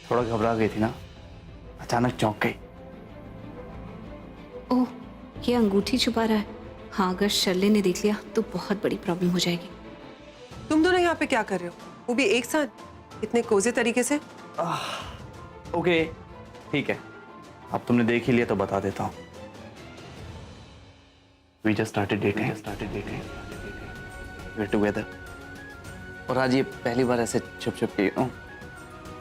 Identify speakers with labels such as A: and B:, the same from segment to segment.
A: थोड़ा घबरा गई थी ना, अचानक चौंक गई।
B: ओह, ये अंगूठी छुपा रहा है। हाँ, अगर शर्ले ने देख लिया तो बहुत बड़ी प्रॉब्लम हो जाएगी।
C: तुम दोनों यहाँ पे क्या कर रहे हो, वो भी एक साथ, इतने कोजे तरीके से?
A: ओके ठीक है, अब तुमने देख ही लिया तो बता देता हूँ। We just started dating. We're together. और आज ये पहली बार ऐसे छुप छुप के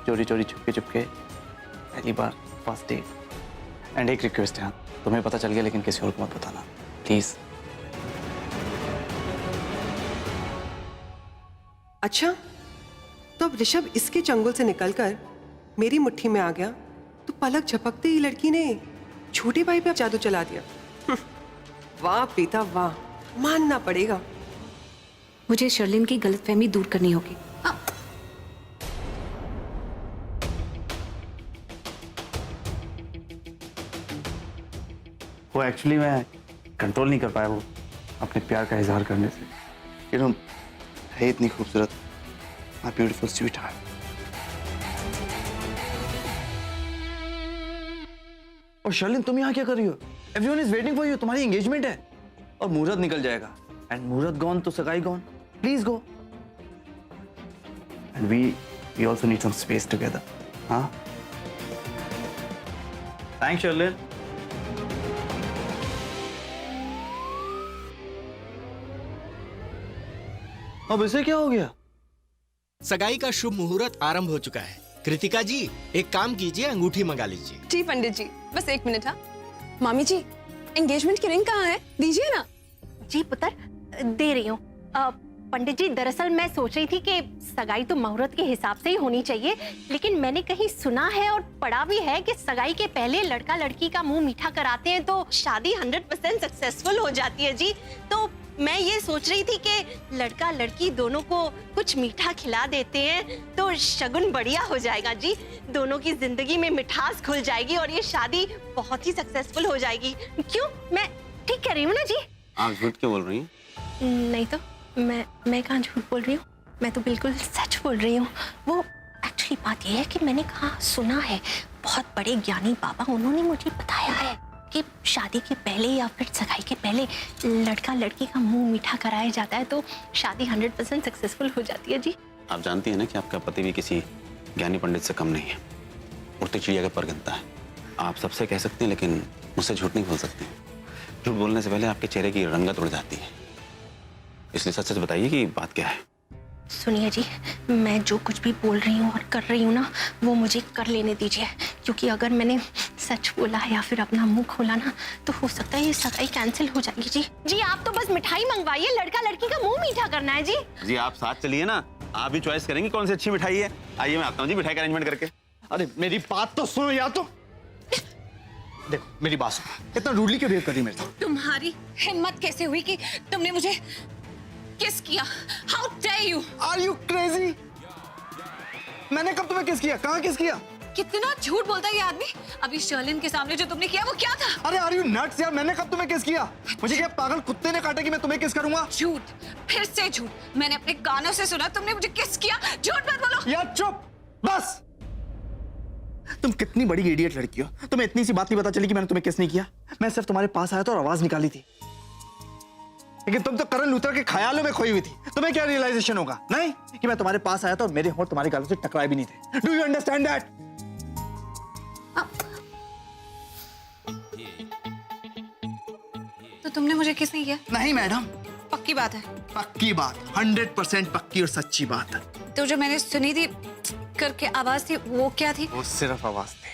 A: चोरी चोरी छुपके पहली बार फर्स्ट डेट। एंड एक रिक्वेस्ट है, तुम्हें पता चल गया लेकिन किसी और को मत बताना प्लीज।
C: अच्छा, तो अब ऋषभ इसके चंगुल से निकलकर मेरी मुट्ठी में आ गया तो पलक झपकते ही लड़की ने छोटे भाई पे जादू चला दिया। वाह बेटा वाह, मानना पड़ेगा।
B: मुझे शर्लिन की गलतफहमी दूर करनी होगी।
A: वो एक्चुअली मैं कंट्रोल नहीं कर पाया, वो अपने प्यार का इजहार करने से। यू नो, है इतनी खूबसूरत, माय ब्यूटीफुल स्वीट हार्ट। और शर्लिन तुम यहाँ क्या कर रही हो? Everyone is waiting for you, तुम्हारी एंगेजमेंट है और मुहूर्त निकल जाएगा। एंड मुहूर्त गॉन तो सगाई gone. Please go. And we also need some space together. हाँ, थैंक्स शर्लिन। अब इसे क्या हो गया?
D: सगाई का शुभ मुहूर्त आरंभ हो चुका है। कृतिका जी, एक काम कीजिए, अंगूठी मंगा लीजिए।
E: जी पंडित जी, बस 1 मिनट। हाँ मामी जी, एंगेजमेंट की रिंग कहाँ है? दीजिए ना।
F: जी पुत्र, दे रही हूँ। पंडित जी, दरअसल मैं सोच रही थी कि सगाई तो मुहूर्त के हिसाब से ही होनी चाहिए, लेकिन मैंने कहीं सुना है और पढ़ा भी है कि सगाई के पहले लड़का लड़की का मुंह मीठा कराते हैं तो शादी 100% सक्सेसफुल हो जाती है जी। तो मैं ये सोच रही थी कि लड़का लड़की दोनों को कुछ मीठा खिला देते हैं तो शगुन बढ़िया हो जाएगा जी। दोनों की जिंदगी में मिठास खुल जाएगी और ये शादी बहुत ही सक्सेसफुल हो जाएगी। क्यों, मैं ठीक कह रही हूँ ना जी?
G: आप झूठ क्यों बोल रही हैं?
F: नहीं तो मैं कहाँ झूठ बोल रही हूँ, मैं तो बिल्कुल सच बोल रही हूँ। वो एक्चुअली बात ये है कि मैंने कहाँ सुना है, बहुत बड़े ज्ञानी बाबा उन्होंने मुझे बताया है कि शादी के पहले या फिर सगाई के पहले लड़का लड़की का मुंह मीठा कराया जाता है तो शादी 100% सक्सेसफुल हो जाती है जी।
G: आप जानती हैं ना कि आपका पति भी किसी ज्ञानी पंडित से कम नहीं है, उड़ती चिड़िया का पर गिनता है। आप सबसे कह सकते हैं लेकिन मुझसे झूठ नहीं बोल सकते। झूठ बोलने से पहले आपके चेहरे की रंगत उड़ जाती है, इसलिए सच सच बताइए कि बात क्या है।
F: सुनिए जी, मैं जो कुछ भी बोल रही हूँ और कर रही हूँ ना, वो मुझे कर लेने दीजिए, क्योंकि अगर मैंने सच बोला या फिर अपना मुंह खोला ना तो हो सकता है ये सगाई कैंसिल हो जाएगी जी। जी आप तो बस मिठाई मंगवाइए, लड़का लड़की का मुंह मीठा करना है जी।
G: जी आप साथ चलिए ना, आप भी चॉइस करेंगे कौन सी अच्छी मिठाई है। आइए मैं आता हूँ जी मिठाई का अरेंजमेंट करके।
A: अरे मेरी बात तो सुनो यार, तुम देखो मेरी बात सुनो, इतना रूडली क्यों बिहेव कर रही मेरे साथ?
E: तुम्हारी हिम्मत कैसे हुई कि तुमने मुझे किस किया? How dare you?
A: Are you crazy? मैंने कब तुम्हें किस किया? कहाँ किस किया?
E: कितना झूठ बोलता है ये आदमी। अभी शर्लिन के सामने जो तुमने किया वो क्या था?
A: अरे आर यू नट्स यार, मैंने कब तुम्हें किस किया? मुझे क्या पागल कुत्ते ने काटा कि मैं तुम्हें किस करूंगा?
E: झूठ, फिर से झूठ। मैंने अपने कानों से सुना तुमने मुझे किस किया। झूठ मत बोलो।
A: यार चुप, बस। तुम कितनी बड़ी इडियट लड़की हो, तुम्हें इतनी सी बात नहीं पता चली कि मैंने तुम्हें किस नहीं किया। मैं सिर्फ तुम्हारे पास आया था और आवाज निकाली थी, लेकिन तुम तो करण लूथर के ख्यालों में खोई हुई थी। तुम्हें क्या रियलाइजेशन होगा नहीं कि मैं तुम्हारे पास आया था और मेरे होंठ तुम्हारे गालों से टकराए भी नहीं थे। Do you understand that?
E: तो तुमने मुझे किस नहीं किया?
A: नहीं मैडम,
E: पक्की बात है?
A: पक्की बात, 100% पक्की और सच्ची बात।
E: तो जो मैंने सुनी थी करके आवाज थी वो क्या थी?
A: वो सिर्फ आवाज थी।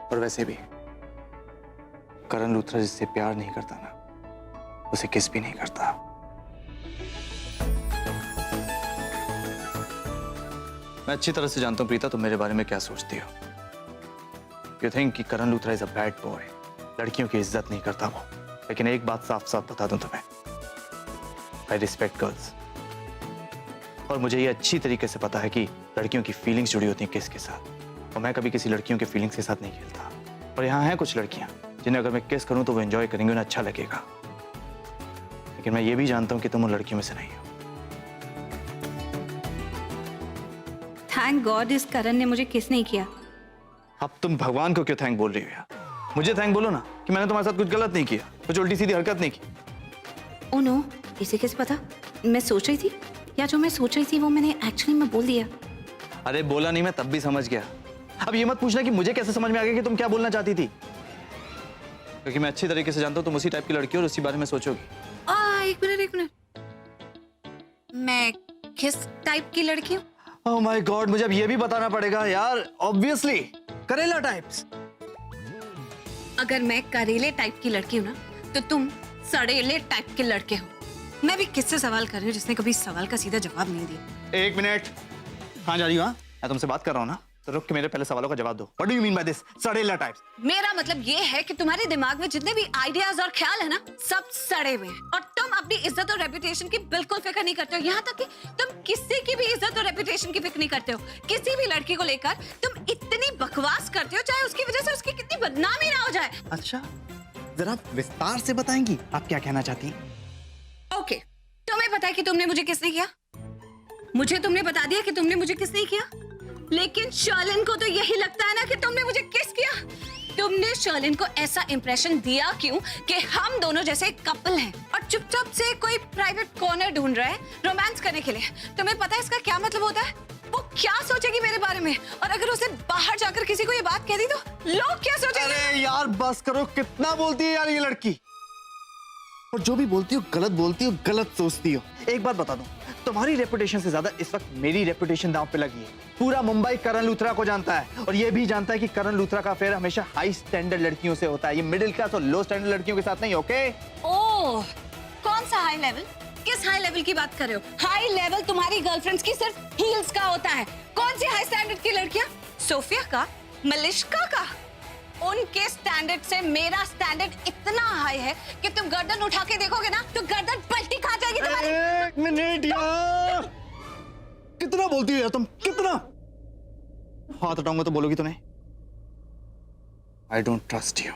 A: और वैसे भी करण लूथरा जिससे प्यार नहीं करता ना, उसे किस भी नहीं करता। मैं अच्छी तरह से जानता हूं प्रीता, तुम मेरे बारे में क्या सोचती हो। यू थिंक कि Karan Luthra is a bad boy, लड़कियों की इज्जत नहीं करता वो। लेकिन एक बात साफ साफ बता दूं तुम्हें, आई रिस्पेक्ट गर्ल्स। और मुझे ये अच्छी तरीके से पता है कि लड़कियों की फीलिंग्स जुड़ी होती हैं किसके साथ, और मैं कभी किसी लड़कियों के फीलिंग्स के साथ नहीं खेलता। और यहाँ हैं कुछ लड़कियां जिन्हें अगर मैं किस करूं तो वो एंजॉय करेंगे, उन्हें अच्छा लगेगा। लेकिन मैं ये भी जानता हूं कि तुम उन लड़कियों में से नहीं हो।
B: थैंक गॉड इस करण ने मुझे किस नहीं किया।
A: अब तुम भगवान को क्यों थैंक बोल रही हो यार? मुझे थैंक बोलो ना कि मैंने तुम्हारे साथ कुछ गलत नहीं किया, कुछ उल्टी सीधी हरकत नहीं की।
B: ओ नो, इसे कैसे पता? मैं सोच रही थी, या जो मैं सोच रही थी वो मैंने एक्चुअली में बोल दिया।
A: अरे बोला नहीं, मैं तब भी समझ गया। अब ये मत पूछना कि मुझे कैसे समझ में आ गया कि तुम क्या बोलना चाहती थी, क्योंकि मैं अच्छी तरीके से जानता हूँ तुम उसी टाइप की लड़की हो और उसी बारे में सोचोगी।
E: एक मिनट, मैं किस टाइप की लड़की हूँ?
A: ओह माय गॉड, मुझे अब ये भी बताना पड़ेगा यार। ऑब्वियसली करेला टाइप्स।
E: अगर मैं करेले टाइप की लड़की हूँ ना, तो तुम सड़ेले टाइप के लड़के हो। मैं भी किससे सवाल कर रही हूँ जिसने कभी सवाल का सीधा जवाब नहीं दिया।
A: एक मिनट, कहाँ जा रही हो? मैं तुमसे बात कर रहा हूँ ना, तो रुक के मेरे पहले सवालों का जवाब दो। What do you mean by this सड़ेला टाइप्स?
E: मेरा मतलब ये है कि तुम्हारे दिमाग में जितने भी आइडियाज और ख्याल है ना, सब सड़े हुए हैं और तुम अपनी इज्जत और रेपुटेशन की बिल्कुल फिक्र नहीं करते हो। यहाँ तक कि तुम किसी की भी इज्जत और रेपुटेशन की फिक्र नहीं करते हो। किसी भी लड़की को लेकर तुम इतनी बकवास करते हो चाहे उसकी वजह से उसकी कितनी बदनामी ना हो जाए।
A: अच्छा, जरा विस्तार से बताएंगी आप क्या कहना चाहती हैं?
E: ओके, तुम्हें पता है कि तुमने मुझे किसने किया? मुझे तुमने बता दिया कि तुमने मुझे किसने किया, लेकिन शर्लिन को तो यही लगता है ना कि तुमने मुझे किस किया। तुमने शर्लिन को ऐसा इंप्रेशन दिया क्यों कि हम दोनों जैसे कपल हैं और चुपचाप से कोई प्राइवेट कॉर्नर ढूंढ रहे हैं रोमांस करने के लिए। तुम्हें पता है इसका क्या मतलब होता है? वो क्या सोचेगी मेरे बारे में, और अगर उसे बाहर जाकर किसी को ये बात कह दी तो लोग क्या सोचेंगे?
A: अरे यार बस करो, कितना बोलती है यार ये लड़की। और जो भी बोलती हो गलत बोलती हो, गलत सोचती हो। एक बात बता दूं, तुम्हारी रेपुटेशन से ज्यादा इस वक्त मेरी रेपुटेशन दांव पे लगी है। पूरा मुंबई करण लूथरा को जानता है और ये भी जानता है कि करण लूथरा का अफेयर हमेशा हाई स्टैंडर्ड लड़कियों से होता है, ये मिडिल क्लास और लो स्टैंडर्ड लड़कियों के साथ नहीं। ओके?
E: ओह, कौन सा हाई लेवल? किस हाई लेवल की बात कर रहे हो? हाई लेवल तुम्हारी गर्लफ्रेंड्स की सिर्फ हील्स का होता है। कौन सी हाई स्टैंडर्ड की लड़कियां? सोफिया का, मलिश्का का? उनके स्टैंडर्ड से मेरा स्टैंडर्ड इतना हाई है कि तुम गर्दन उठा के देखोगे ना तो गर्दन पलटी खा जाएगी तुम्हारी।
A: एक मिनट यार, कितना बोलती हो यार तुम, कितना? हाथ हटाऊंगा तो बोलोगी तो नहीं? I don't trust you.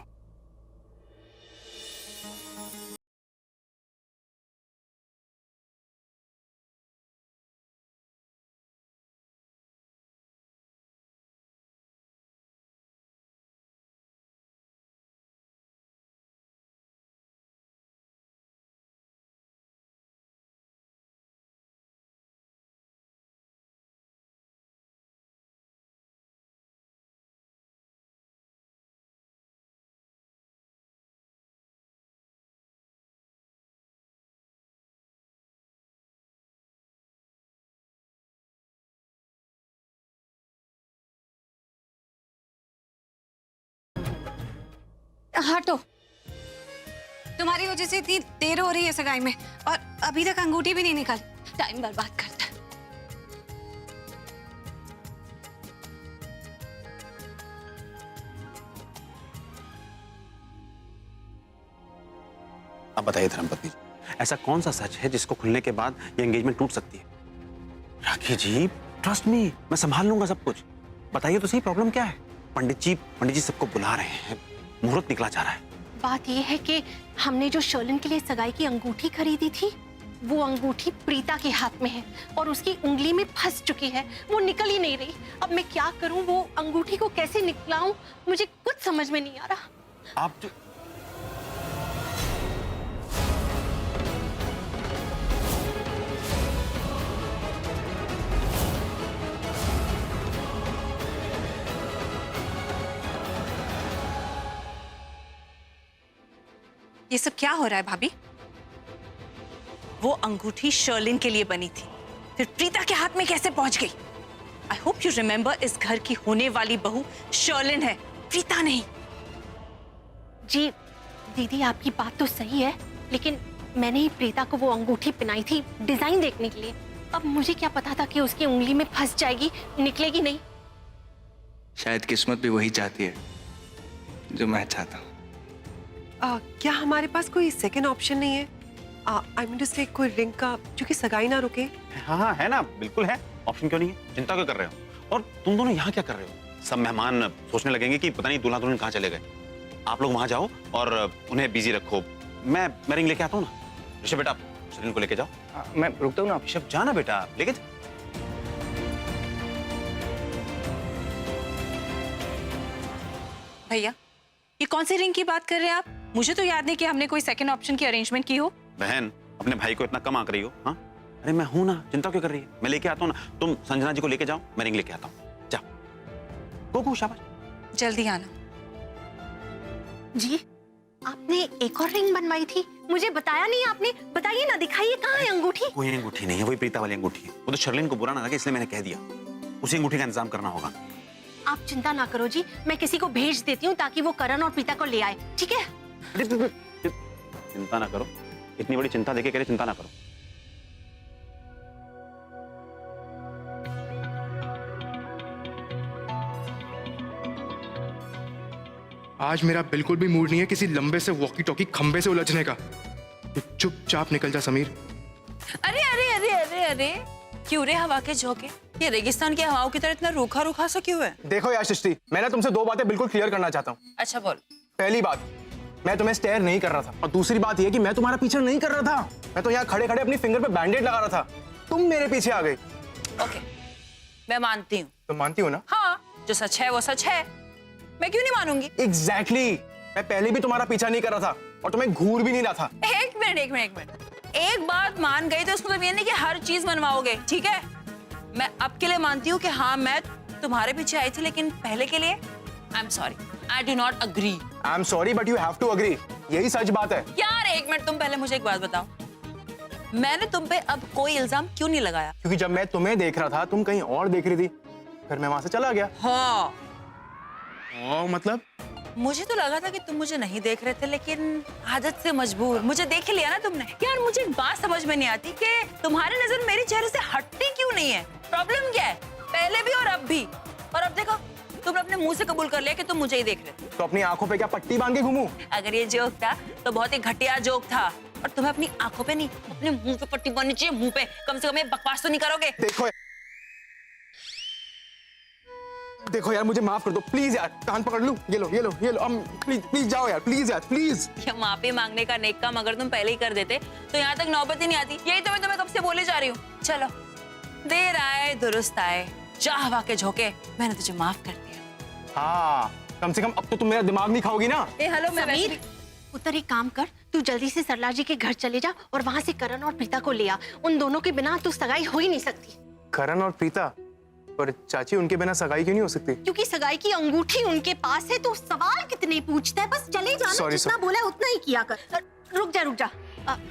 E: हटो, तुम्हारी वजह से इतनी देर हो रही है सगाई में और अभी तक अंगूठी भी नहीं निकाली। टाइम बर्बाद करता है।
G: अब बताइए धर्मपत्नी, ऐसा कौन सा सच है जिसको खुलने के बाद ये एंगेजमेंट टूट सकती है? राखी जी, ट्रस्ट मी, मैं संभाल लूंगा सब कुछ। बताइए तो सही, प्रॉब्लम क्या है? पंडित जी सबको बुला रहे हैं, मुहूर्त निकला जा रहा है।
F: बात यह है कि हमने जो शर्लिन के लिए सगाई की अंगूठी खरीदी थी, वो अंगूठी प्रीता के हाथ में है और उसकी उंगली में फंस चुकी है, वो निकल ही नहीं रही। अब मैं क्या करूं, वो अंगूठी को कैसे निकलाऊं, मुझे कुछ समझ में नहीं आ रहा।
G: आप जो
E: ये सब क्या हो रहा है भाभी? वो अंगूठी शर्लिन के लिए बनी थी, फिर प्रीता के हाथ में कैसे पहुंच गई? आई होप यू रिमेम्बर, इस घर की होने वाली बहू शर्लिन है, प्रीता नहीं।
F: जी दीदी, आपकी बात तो सही है, लेकिन मैंने ही प्रीता को वो अंगूठी पहनाई थी डिजाइन देखने के लिए। अब मुझे क्या पता था कि उसकी उंगली में फंस जाएगी, निकलेगी नहीं।
A: शायद किस्मत भी वही चाहती है जो मैं चाहता हूँ।
C: क्या हमारे पास कोई सेकंड ऑप्शन नहीं है? आई मीन टू से कोई रिंग का जो कि सगाई ना रुके।
G: हाँ है ना, बिल्कुल है। ऑप्शन क्यों नहीं है? चिंता क्यों कर रहे हो? और तुम दोनों यहाँ क्या कर रहे हो? सब मेहमान सोचने लगेंगे कि पता नहीं दूल्हा दुल्हन कहाँ चले गए। आप लोग वहां जाओ और उन्हें बिजी रखो। मैं रिंग लेके आता हूँ ना। ऋषभ बेटा, शरीन को लेके जाओ।
A: मैं रुकता हूँ ना।
G: ऋषभ जाना बेटा, लेके जा।
H: भैया, ये कौन सी रिंग की बात कर रहे हैं आप? मुझे तो याद नहीं कि हमने कोई सेकंड ऑप्शन की अरेंजमेंट की हो।
G: बहन, अपने भाई को इतना कम आंक रही हो? हाँ, अरे मैं हूं ना, चिंता क्यों कर रही है? मैं लेके आता हूँ ना, तुम संजना जी को लेके जाओ, मैं रिंग लेके आता हूँ। जाओ, गो शाबाश।
H: जल्दी आना।
F: जी, आपने एक और रिंग बनवाई थी, मुझे बताया नहीं आपने। बताइए ना, दिखाइए कहाँ है अंगूठी।
G: कोई अंगूठी नहीं है, वही प्रीता वाली अंगूठी है। वो तो शर्लिन को बुरा ना लगे इसलिए मैंने कह दिया, उसी अंगूठी का इंतजाम करना होगा।
F: आप चिंता ना करो जी, मैं किसी को भेज देती हूँ ताकि वो करण और प्रीता को ले आए, ठीक है?
G: चिंता ना करो, इतनी बड़ी चिंता देके कह रहे चिंता ना करो।
I: आज मेरा बिल्कुल भी मूड नहीं है किसी लंबे से वॉकी टॉकी खंबे से उलझने का। तू चुपचाप निकल जा समीर।
H: अरे अरे अरे अरे अरे, क्यों रे हवा के झोंके? ये रेगिस्तान की हवाओं की तरह इतना रूखा रूखा सा क्यों है?
I: देखो यार सृष्टि, मैं ना तुमसे दो बातें बिल्कुल क्लियर करना चाहता हूँ।
H: अच्छा बोल।
I: पहली बात, मैं तुम्हें स्टेयर नहीं कर रहा था, और दूसरी बात ये कि मैं तुम्हारा पीछा नहीं कर रहा था। मैं तो यहाँ खड़े खड़े अपनी फिंगर पे बैंडेड लगा रहा था, तुम मेरे पीछे आ गई।
H: ओके, मैं मानती हूँ।
I: तुम मानती हो ना?
H: हाँ, जो सच है वो सच है, मैं क्यों नहीं मानूंगी?
I: एग्जैक्टली, मैं पहले भी तुम्हारा पीछा नहीं कर रहा था और तुम्हें घूर भी नहीं रहा था।
H: एक मिनट, एक बात मान गई तो उसको मतलब ये नहीं कि हर चीज मनवाओगे, ठीक है? मैं अब के लिए मानती हूँ कि हाँ मैं तुम्हारे पीछे आई थी, लेकिन पहले के लिए I am sorry, I do not agree.
I: I am sorry but you have to agree, यही सच बात है।
H: यार एक मिनट, तुम पहले मुझे एक बात बताओ, मैंने तुम पे अब कोई इल्जाम क्यों नहीं लगाया?
I: क्योंकि जब मैं तुम्हें देख रहा था तुम कहीं और देख रही थी, फिर मैं वहां से चला गया।
H: हाँ,
I: मतलब
H: मुझे तो लगा था कि तुम मुझे नहीं देख रहे थे, लेकिन आदत से मजबूर मुझे देख लिया ना तुमने। यार मुझे एक बात समझ में नहीं आती कि तुम्हारी नजर मेरे चेहरे से हटती क्यों नहीं है? प्रॉब्लम क्या है? पहले भी और अब भी। और अब देखो, तुमने अपने मुंह से कबूल कर लिया कि तुम मुझे ही देख रहे थे।
I: तो अपनी आंखों पे क्या पट्टी बांध के घूमूं?
H: अगर ये जोक था तो बहुत ही घटिया जोक था, और तुम्हें अपनी आंखों पे नहीं, अपने मुंह पे पट्टी बांधनी चाहिए। मुंह पे कम से कम ये बकवास तो नहीं करोगे।
I: देखो यार, मुझे माफ कर दो प्लीज यार, कान पकड़ लूं। ये लो प्लीज प्लीज जाओ यार, प्लीज यार प्लीज।
H: ये माफी मांगने का नेक काम अगर तुम पहले ही कर देते तो यहाँ तक नौबत ही नहीं आती। यही तो मैं तुम्हें कब से बोले जा रही हूँ। चलो, देर आए दुरुस्त आए, जा हवा के झोंके, मैंने तुझे माफ कर दिया।
I: हाँ, कम से कम अब तो तुम मेरा दिमाग नहीं खाओगी ना।
H: हेलो, मैं
F: समीर, उतर एक काम कर, तू जल्दी से सरला जी के घर चले जा और वहां से करण और प्रीता को ले आ। उन दोनों के बिना तो सगाई हो ही नहीं सकती।
I: करण और प्रीता? पर चाची, उनके बिना सगाई क्यों नहीं हो सकती?
F: क्योंकि सगाई की अंगूठी उनके पास है। तो सवाल कितने पूछता है, बस चले जाना।
I: Sorry,
F: जितना बोला उतना ही किया कर। रुक जा।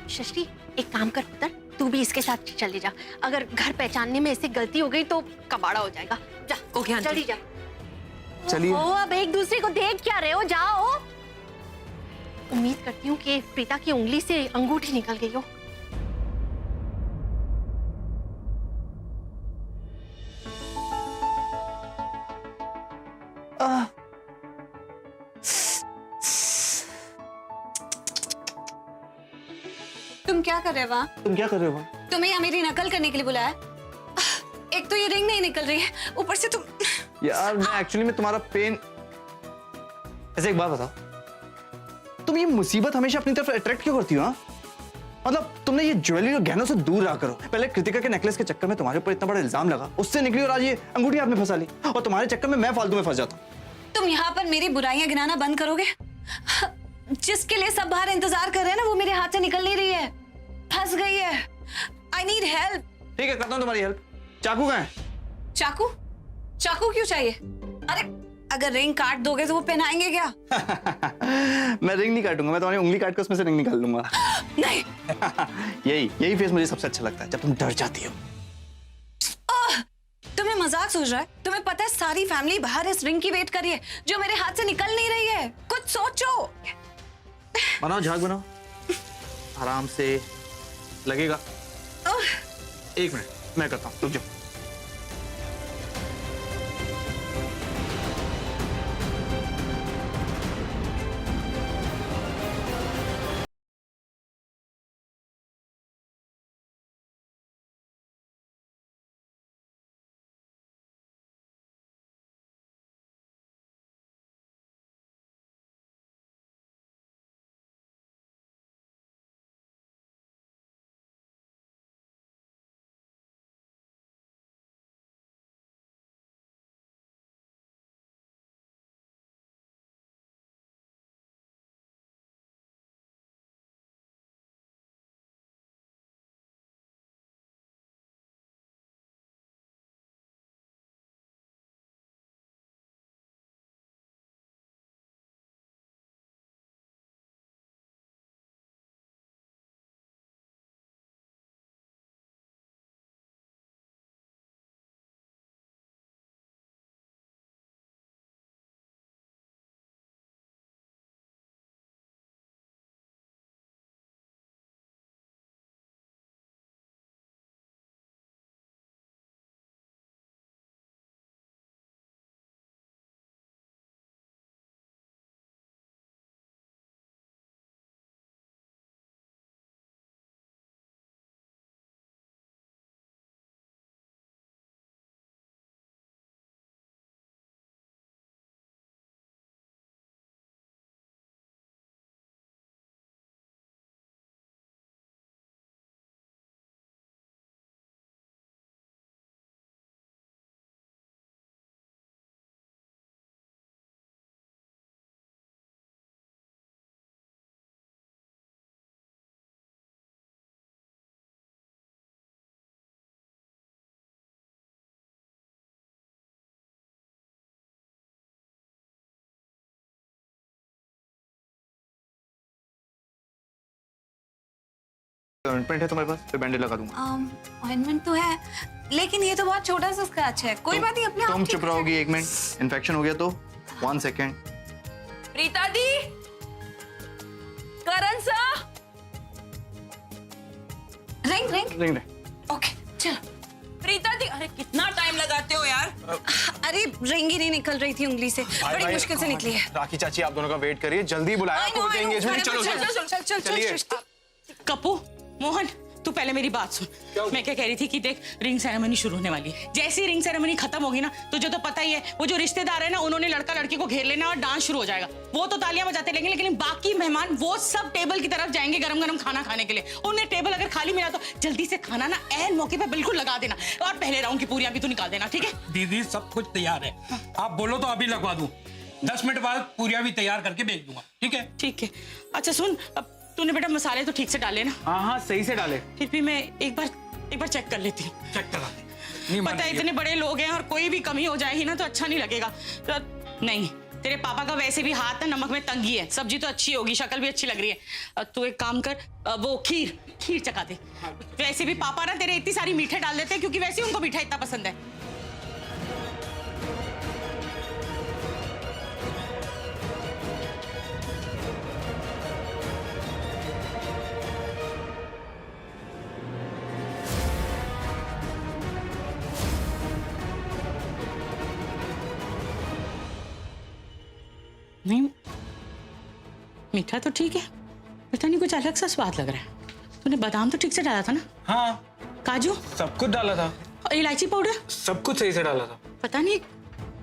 F: शशि, एक काम कर पुत्र, तू भी इसके साथ चले जा। अगर घर पहचानने में ऐसे गलती हो गई तो कबाड़ा हो जाएगा। जा,
H: ओके आंटी।
F: चली जा।
I: चलिए।
F: अब एक दूसरे को देख क्या रहे हो, जाओ। उम्मीद करती हूँ कि प्रीता की उंगली से अंगूठी निकल गई हो।
E: तुम क्या कर रहे हो वहाँ?
I: तुम क्या कर रहे हो?
E: तुम्हें यहाँ मेरी नकल करने के लिए बुलाया? एक तो ये रिंग नहीं निकल रही है, ऊपर से तुम।
A: यार मैं एक्चुअली में तुम्हारा पेन। ऐसे एक बात बताओ, तुम ये मुसीबत हमेशा अपनी तरफ अट्रैक्ट क्यों करती हो? हाँ, मतलब तुमने ये ज्वेलरी और गहनों से दूर रहा करो। पहले कृतिका के नेकलेस के चक्कर में तुम्हारे ऊपर इतना बड़ा इल्जाम लगा, उससे निकली और आज ये अंगूठी आपने फंसा ली, और तुम्हारे चक्कर में मैं फालतू में फंस जाता हूँ।
E: तुम यहाँ पर मेरी बुराइयां गिनाना बंद करोगे? जिसके लिए सब बाहर इंतजार कर रहे हैं ना, वो मेरे हाथ से निकल नहीं रही है, फंस गई है। I need help.
A: ठीक है, करता हूँ तुम्हारी हेल्प। चाकू कहाँ है?
E: चाकू? चाकू क्यों चाहिए? अरे अगर रिंग काट दोगे तो वो पहनाएंगे क्या?
A: मैं रिंग नहीं काटूंगा, मैं तुम्हारी उंगली काट के उसमें से रिंग निकाल लूंगा।
E: नहीं।
A: यही फेस मुझे सबसे अच्छा लगता है, जब तुम डर जाती हो।
E: तुम्हें मजाक सूझ रहा है? तुम्हें पता है सारी फैमिली बाहर इस रिंग की वेट कर रही है जो मेरे हाथ से निकल नहीं रही है। कुछ सोचो।
A: बनाओ, झाग बनाओ, आराम से लगेगा। एक मिनट, मैं करता हूँ, रुक जाओ। ऑइंटमेंट है तुम्हारे पास? तो बैंडेज लगा दूंगा।
E: ऑइंटमेंट तो है, लेकिन ये तो बहुत छोटा सा स्क्रैच है, कोई बात नहीं, अपने आप
A: तुम
E: ठीक
A: चुप
E: हो
A: रहोगी 1 मिनट? इन्फेक्शन हो गया तो 1 सेकेंड।
H: प्रीता दी, करण सा,
E: रिंग रिंग।
A: रिंग
E: ओके चलो।
H: प्रीता दी, अरे कितना टाइम लगाते हो यार।
E: अरे रिंग ही नहीं निकल रही थी उंगली से, बड़ी मुश्किल से निकली है।
I: राखी चाची आप दोनों का वेट करिए, जल्दी बुलाया
E: I know,
I: आपको
E: I know,
I: एंगेजमेंट।
E: चलो,
I: चलो
E: चल, चल, चल, चल, चल,
I: चलिए।
E: सृष्टि।
J: कपू, मोहन, तू पहले मेरी बात सुन। मैं क्या कह रही थी कि देख, रिंग सेरेमनी शुरू होने वाली है। जैसे ही रिंग सेरेमनी खत्म होगी ना, तुझे तो पता ही है, वो जो रिश्तेदार है ना, उन्होंने लड़का लड़की को घेर लेना और डांस शुरू हो जाएगा। वो तो तालियां बजाते रहेंगे, लेकिन बाकी मेहमान वो सब टेबल की तरफ जाएंगे गरम गरम खाना खाने के लिए। उन्हें टेबल अगर खाली मिला तो जल्दी से खाना ना ऐन मौके पे बिल्कुल लगा देना, और पहले राउंड की पूरियां भी तू निकाल देना, ठीक है?
K: दीदी सब कुछ तैयार है, आप बोलो तो अभी लगवा दूं। 10 मिनट बाद पूरियां भी तैयार करके भेज दूंगा, ठीक है?
J: ठीक है। अच्छा सुन, अब तूने बेटा मसाले तो ठीक से डाले ना?
I: हाँ हाँ सही से डाले।
J: फिर भी मैं एक बार चेक कर लेती हूँ।
K: चेक करा दे।
J: पता है इतने बड़े लोग हैं और कोई भी कमी हो जाएगी ना तो अच्छा नहीं लगेगा। तो नहीं, तेरे पापा का वैसे भी हाथ ना नमक में तंगी है। सब्जी तो अच्छी होगी, शक्ल भी अच्छी लग रही है। तू एक काम कर, वो खीर चखा दे। वैसे भी पापा ना तेरे इतनी सारी मीठे डाल देते हैं, क्योंकि वैसे ही उनको मीठा इतना पसंद है। नहीं, मीठा तो ठीक है, पता नहीं कुछ अलग सा स्वाद लग रहा है। तूने बादाम तो ठीक से डाला था ना?
I: हाँ
J: काजू
I: सब कुछ डाला था,
J: और इलायची पाउडर
I: सब कुछ सही से डाला था।
J: पता नहीं,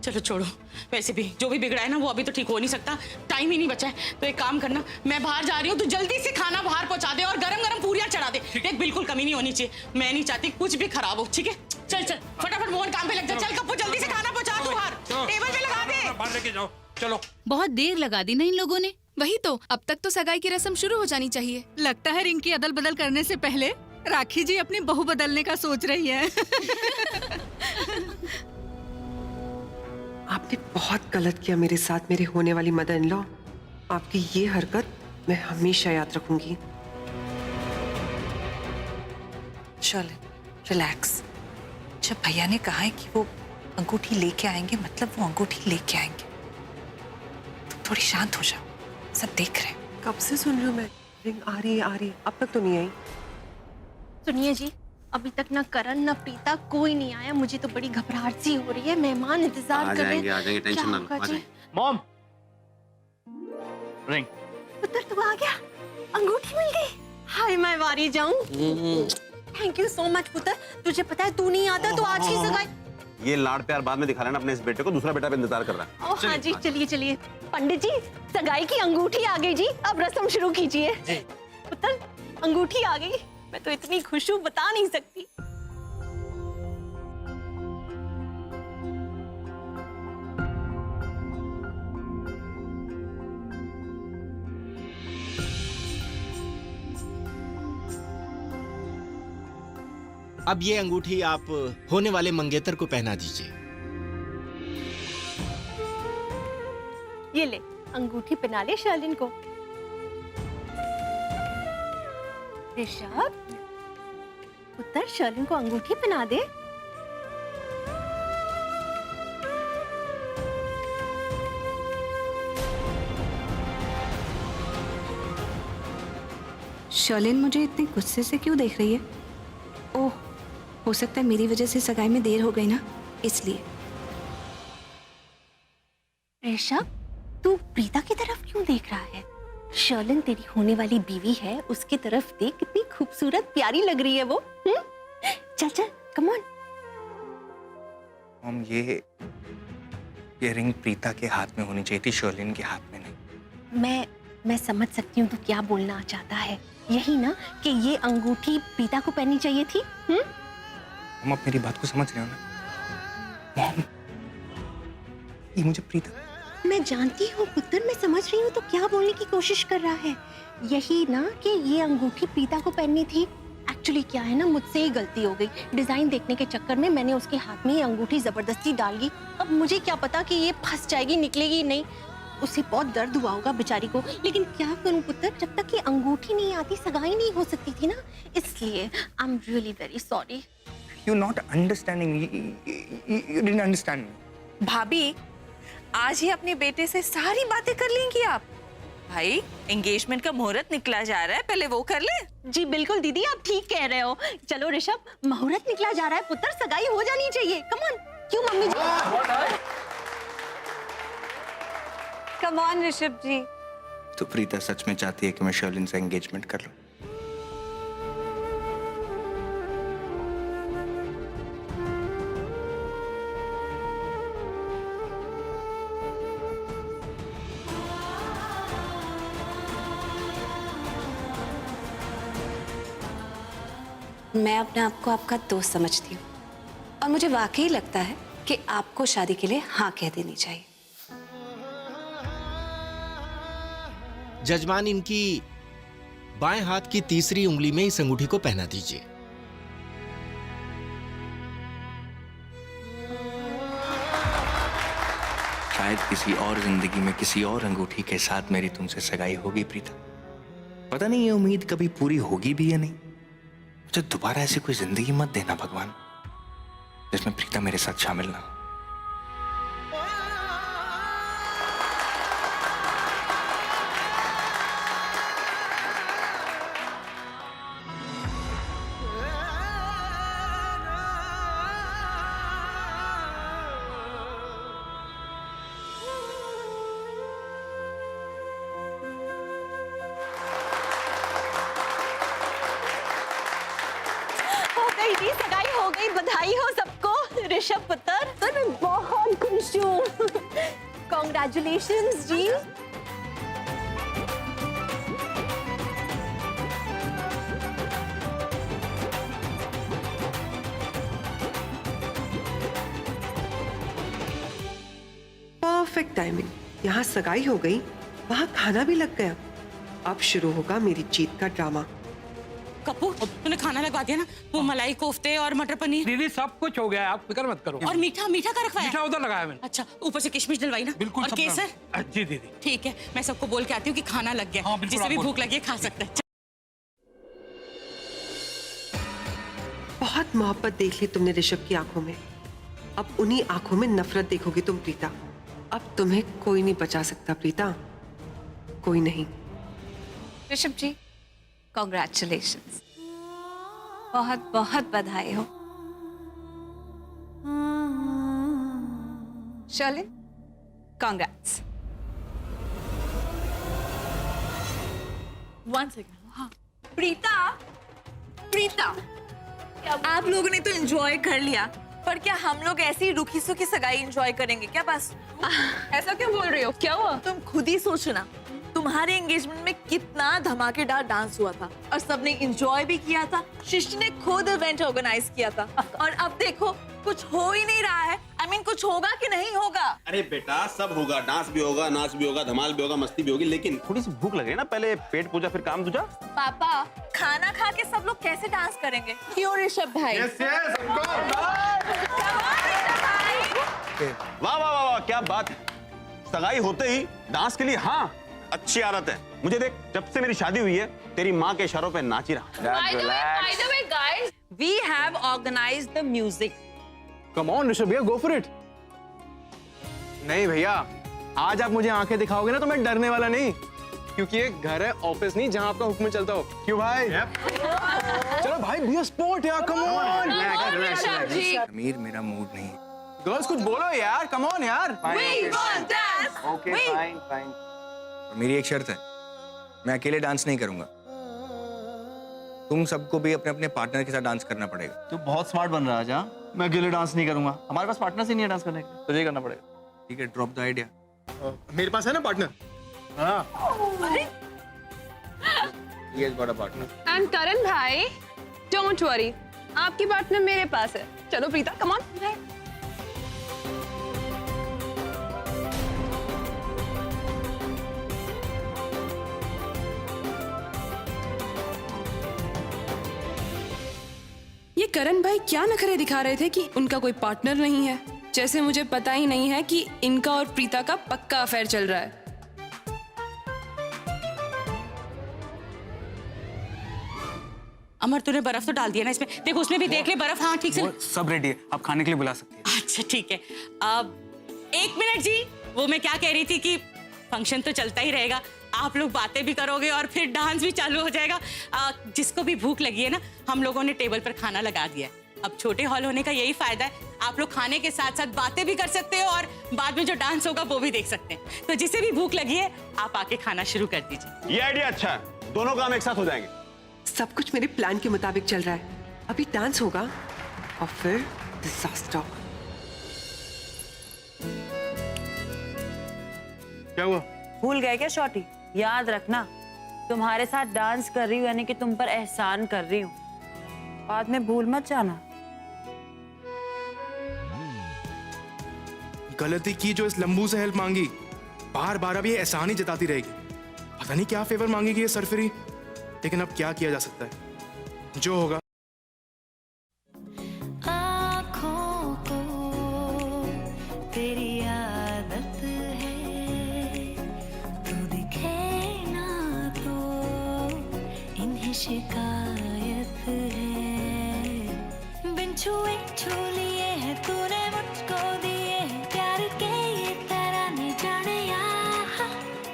J: चलो छोड़ो। वैसे भी जो भी बिगड़ा है ना वो अभी तो ठीक हो नहीं सकता, टाइम ही नहीं बचा है। तो एक काम करना, मैं बाहर जा रही हूँ, तू जल्दी से खाना बाहर पहुंचा दे और गरम गरम पूरियां चढ़ा दे। देख बिल्कुल कमी नहीं होनी चाहिए, मैं नहीं चाहती कुछ भी खराब हो, ठीक है? चल चल फटाफट मोहन काम पे लग जा। चल कप्पू जल्दी से खाना पहुंचा तू बाहर, टेबल पे लगा दे।
K: बाहर लेके जाओ, चलो।
L: बहुत देर लगा दी ना इन लोगों ने। वही तो, अब तक तो सगाई की रस्म शुरू हो जानी चाहिए।
M: लगता है रिंग की अदल बदल करने से पहले राखी जी अपनी बहू बदलने का सोच रही है।
C: आपने बहुत गलत किया मेरे साथ, मेरे होने वाली मदर इन लॉ। आपकी ये हरकत मैं हमेशा याद रखूंगी।
H: चल रिलैक्स। जब भैया ने कहा है कि वो अंगूठी लेके आएंगे, मतलब वो अंगूठी लेके आएंगे। तुम थोड़ी शांत हो जाओ, सब देख रहे हैं।
C: कब से सुन रही हूँ मैं, रिंग आ रही है, अब तक तो नहीं आई।
F: सुनिए जी, अभी तक ना करण ना प्रीता कोई नहीं आया। मुझे तो बड़ी घबराहट सी हो रही है। मेहमान इंतजार कर रहे हैं।
G: आ जाएंगे, टेंशन ना लो, आ जाएंगे।
I: Mom,
A: ring.
F: पुत्र तू आ गया, अंगूठी मिल गई। हाय मैं वारी जाऊं। थैंक यू सो मच पुत्र। तुझे पता है तू नहीं आता तो आज की सगाई।
G: ये लाड़ प्यार बाद में दिखा लेना अपने इस बेटे को, दूसरा बेटा भी इंतजार कर रहा है।
F: ओ हाँ जी, चलिए चलिए। पंडित जी, सगाई की अंगूठी आ गई जी, अब रस्म शुरू कीजिए। पुत्र अंगूठी आ गई, मैं तो इतनी खुश हूँ बता नहीं सकती।
D: अब ये अंगूठी आप होने वाले मंगेतर को पहना दीजिए।
F: ये ले अंगूठी पहना ले शालिन को। ऋषभ पुत्र, शालिन को अंगूठी पहना दे।
B: शर्लिन मुझे इतने गुस्से से क्यों देख रही है? ओह, हो सकता है मेरी वजह से सगाई में देर हो गई ना, इसलिए।
F: ऋषभ, तू प्रीता की तरफ क्यों देख रहा है? शर्लिन तेरी होने वाली बीवी है, उसकी तरफ देख, कितनी खूबसूरत प्यारी लग रही है वो। चल चल कम ऑन।
I: मॉम, ये रिंग प्रीता के हाथ में होनी चाहिए थी, शर्लिन के हाथ में नहीं।
F: मैं समझ सकती हूँ तू क्या बोलना चाहता है। यही ना कि ये अंगूठी प्रीता को पहननी चाहिए थी।
I: मॉम, आप मेरी बात को समझ रहे हो ना? मॉम, ये मुझे प्रीता।
F: मैं जानती हूँ पुत्र, मैं समझ रही हूँ तो क्या बोलने की कोशिश कर रहा है। यही ना कि ये अंगूठी प्रीता को पहननी थी। एक्चुअली क्या है ना, मुझसे ही गलती हो गई। डिजाइन देखने के चक्कर में मैंने उसके हाथ में ये अंगूठी जबरदस्ती डाल दी। अब मुझे क्या पता कि ये फंस जाएगी, निकलेगी नहीं। उसे बहुत दर्द हुआ होगा बेचारी को, लेकिन क्या करूं पुत्र, जब तक ये अंगूठी नहीं आती सगाई नहीं हो सकती थी ना, इसलिए I am really very sorry.
I: You not understanding, you didn't understand me.
H: भाभी, आज ही अपने बेटे से सारी बातें कर लेंगी आप। भाई, एंगेजमेंट का मुहूर्त निकला जा रहा है, पहले वो कर ले।
F: जी बिल्कुल दीदी, आप ठीक कह रहे हो। चलो ऋषभ, मुहूर्त निकला जा रहा है, पुत्र सगाई हो जानी चाहिए। कम ऑन, क्यों mummy ji?
E: Come on Rishabh ji.
I: तो प्रीता सच में चाहती है कि मैं शर्लिन से एंगेजमेंट कर लूं?
B: मैं अपने आप को आपका दोस्त समझती हूँ और मुझे वाकई लगता है कि आपको शादी के लिए हाँ कह देनी चाहिए।
D: जजमान, इनकी बाएं हाथ की तीसरी उंगली में इस अंगूठी को पहना दीजिए।
I: शायद किसी और जिंदगी में किसी और अंगूठी के साथ मेरी तुमसे सगाई होगी प्रीता। पता नहीं ये उम्मीद कभी पूरी होगी भी या नहीं। मुझे दोबारा ऐसी कोई जिंदगी मत देना भगवान जिसमें प्रीता मेरे साथ शामिल ना हो।
F: सगाई हो गई, बधाई हो सबको। ऋषभ पुत्र, मैं बहुत खुश हूँ। कॉन्ग्रेचुलेशंस जी।
C: Perfect timing. यहाँ सगाई हो गई, वहाँ खाना भी लग गया। अब शुरू होगा मेरी जीत का ड्रामा।
J: कपूर, तूने खाना लगवा दिया ना? वो मलाई कोफ्ते और मटर पनीर।
K: दीदी सब कुछ हो गया है, आप फिक्र मत करो।
J: और मीठा मीठा का रखवाया?
K: मीठा उधर लगाया मैंने।
J: अच्छा, ऊपर से किशमिश डलवाई ना?
K: बिल्कुल।
J: और केसर?
K: जी दीदी।
J: ठीक है, मैं सबको बोल के आती हूँ कि खाना लग गया।
K: हाँ, बिल्कुल,
J: जिसे भी
K: आप
J: भूख लगी है खा सकता है।
C: बहुत मोहब्बत देख ली तुमने ऋषभ की आंखों में, अब उन्हीं आंखों में नफरत देखोगी तुम प्रीता। अब तुम्हें कोई नहीं बचा सकता प्रीता, कोई नहीं।
E: ऋषभ जी, कॉन्ग्रेचुलेशंस, बहुत बहुत बधाई हो। शर्लिन, कॉन्ग्रेट्स।
H: One second. हाँ, प्रीता, प्रीता, आप लोगों ने तो एंजॉय कर लिया, पर क्या हम लोग ऐसी रुखी सुखी सगाई एंजॉय करेंगे क्या? बस ऐसा क्यों बोल रही हो? क्या हुआ? तुम खुद ही सोचना, तुम्हारे एंगेजमेंट में कितना धमाकेदार डांस हुआ था और सबने एंजॉय भी किया था। शिष्ट ने खुद इवेंट ऑर्गेनाइज किया था, और अब देखो कुछ हो ही नहीं रहा है। I mean, कुछ होगा कि नहीं होगा?
G: अरे बेटा, सब होगा, डांस भी होगा, नाच भी होगा, धमाल भी होगा, मस्ती भी होगी, लेकिन थोड़ी सी भूख लगे ना। पहले पेट पूजा फिर काम दूजा।
H: पापा, खाना खा के सब लोग कैसे डांस करेंगे? क्यों ऋषभ भाई?
G: वाह वाह वाह वाह, क्या बात है। सगाई होते ही डांस के लिए हाँ, अच्छी आदत है। मुझे देख, जब से मेरी शादी हुई है तेरी माँ के इशारों पे नाच ही रहा।
H: By the way, guys, we have organized the music.
I: Come on Rishabh भैया, गो फॉर इट। नहीं भैया, आज आप मुझे आंखें दिखाओगे ना तो मैं डरने वाला नहीं, क्योंकि ये घर है, ऑफिस नहीं जहां आपका हुक्म चलता हो। क्यों भाई? चलो भाई, बी अ स्पोर्ट यार, कम ऑन। अमीर, मेरा मूड नहीं है। गर्ल्स कुछ बोलो यार, कम ऑन यार। Okay, fine fine. मेरी एक शर्त है, मैं अकेले डांस नहीं करूंगा। तुम सबको भी अपने अपने पार्टनर के साथ डांस करना पड़ेगा।
A: तू बहुत स्मार्ट बन रहा है जा। मैं अकेले डांस नहीं करूंगा, हमारे पास पार्टनर ही नहीं है डांस करने के, तुझे ही करना पड़ेगा।
I: ठीक है, ड्रॉप द आइडिया। मेरे पास है ना पार्टनर। हाँ, he has got a partner.
N: And Karan भाई, डोंट वरी, आपकी पार्टनर मेरे पास है। चलो प्रीता, कम ऑन। ये करण भाई क्या नखरे दिखा रहे थे कि उनका कोई पार्टनर नहीं है, जैसे मुझे पता ही नहीं है कि इनका और प्रीता का पक्का अफेयर चल रहा है।
J: अमर तूने बर्फ तो डाल दिया ना इसमें, देखो उसने भी देख ले बर्फ। हाँ ठीक से।
I: वो सब रेडी है, आप खाने के लिए बुला सकती हैं।
J: अच्छा ठीक है। अब 1 मिनट जी, वो मैं क्या कह रही थी कि फंक्शन तो चलता ही रहेगा, आप लोग बातें भी करोगे और फिर डांस भी चालू हो जाएगा। जिसको भी भूख लगी है ना, हम लोगों ने टेबल पर खाना लगा दिया है। अब छोटे हॉल होने का यही फायदा है, आप लोग खाने के साथ साथ बातें भी कर सकते हो और बाद में जो डांस होगा वो भी देख सकते हैं। तो जिसे भी भूख लगी है आप आके खाना शुरू कर दीजिए।
G: ये आइडिया अच्छा है, दोनों काम एक साथ हो जाएंगे।
C: सब कुछ मेरे प्लान के मुताबिक चल रहा है। अभी डांस होगा और फिर डिजास्टर।
I: क्या हुआ?
H: भूल गए क्या शॉटी? याद रखना, तुम्हारे साथ डांस कर रही हूँ यानी कि तुम पर एहसान कर रही हूँ, बाद में भूल मत जाना।
I: गलती की जो इस लंबू से हेल्प मांगी, बार बार अब ये एहसान ही जताती रहेगी। पता नहीं क्या फेवर मांगेगी ये सरफरी, लेकिन अब क्या किया जा सकता है, जो होगा।
O: आँखों को तेरी आदत है, तू दिखे ना तो इन्हें शिकायत है। बिन छुए छू लिए है तूने मुझको दिए हैं प्यार के ये तराने, जाने यहाँ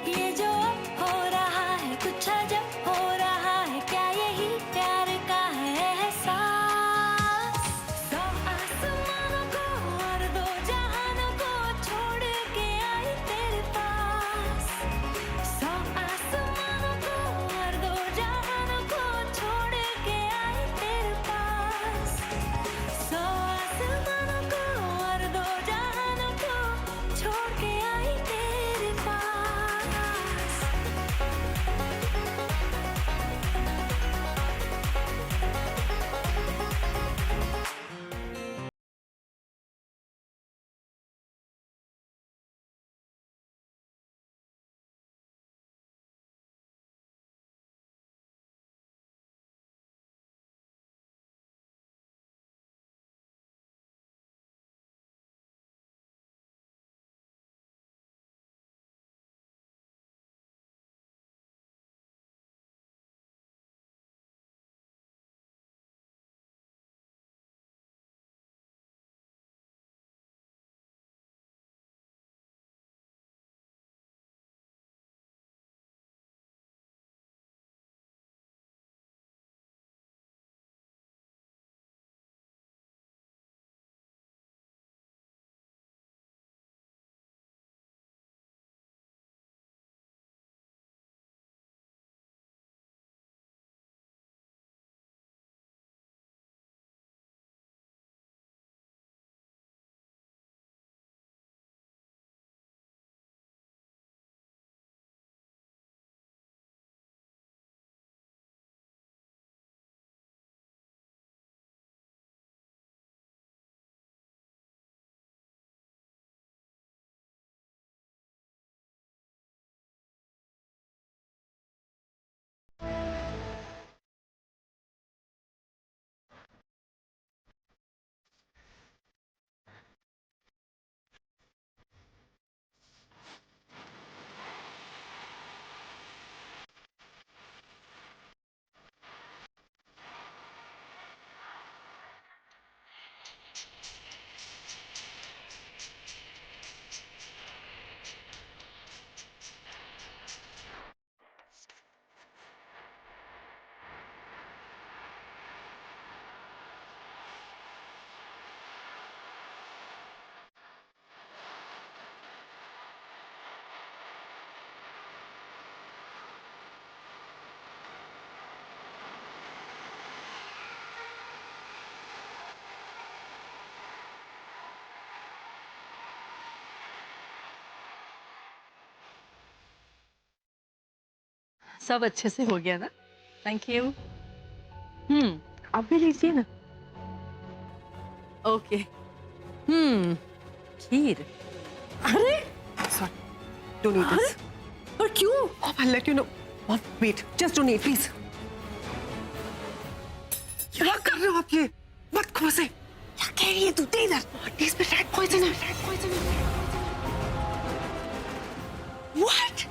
O: ये जो हो रहा है कुछ अजब हो रहा है, क्या यही प्यार का है एहसास। सौ आसमानों को और 2 जहानों को छोड़ के आई तेरे पास। सौ आसमानों को और 2 जहानों को छोड़ के आई तेरे पास। सौ आसमानों को और 2 जहानों को छोड़ के आई तेरे पास।
H: सब अच्छे से हो गया ना? Thank you. आप भी लीजिए ना। ओके। खीर। अरे
C: सॉरी, डोंट ईट दिस।
H: पर क्यों?
C: I'll let you know. Wait, just don't eat, please. क्या कर रहे हो आप ये? मत खोसे। क्या कह रही है तू? दे इधर। टेस्ट में रैट पॉइजन है। What?